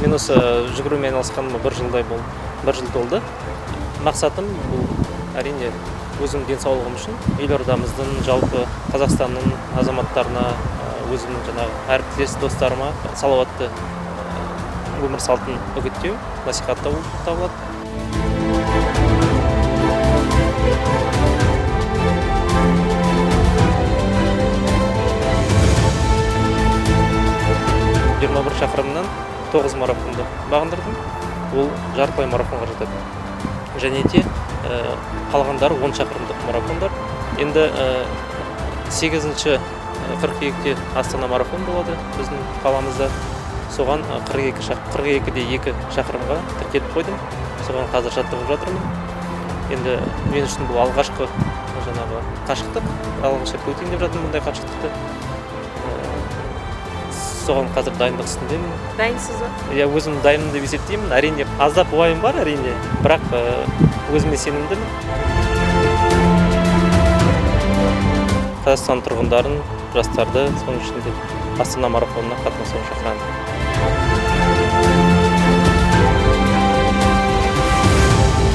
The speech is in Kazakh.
Мен осы жүгірумен айналысқаныма бір жыл толды. Мақсатым бұл әрине өзім денсаулығым үшін елордамыздың, жалпы Қазақстанның азаматтарына, өзімнің жаңағы әріптес достарыма салауатты өмір салтын үгіттеу, насихаттау болып табылады. 21 шақырымнан 9 марафонды бағындырдым. Ол жартылай марафонға жатады. Және де қалғандары 10 шақырымдық марафондар. Енді 8-ші қыркүйекте Астана марафон болады біздің қаламызда. Соған 42-де 2 шақырымға тіркеліп қойдым. Соған қазір жаттығып жатырмын. Енді мен үшін бұл алғашқы жаңағы қашықтық. Алғаш рет өтейін деп жатырмын бұндай қашықтықты. Соған қазір дайындық үстіндемін. Дайынсыз ба? Я өзім дайынмын деп есептеймін. Әрине аздап уайым бар, әрине, бірақ өзіме сенімдімін. Қазақстан тұрғындарын, жастарды, соның ішінде Астана марафонына қатынасуға шақырамын.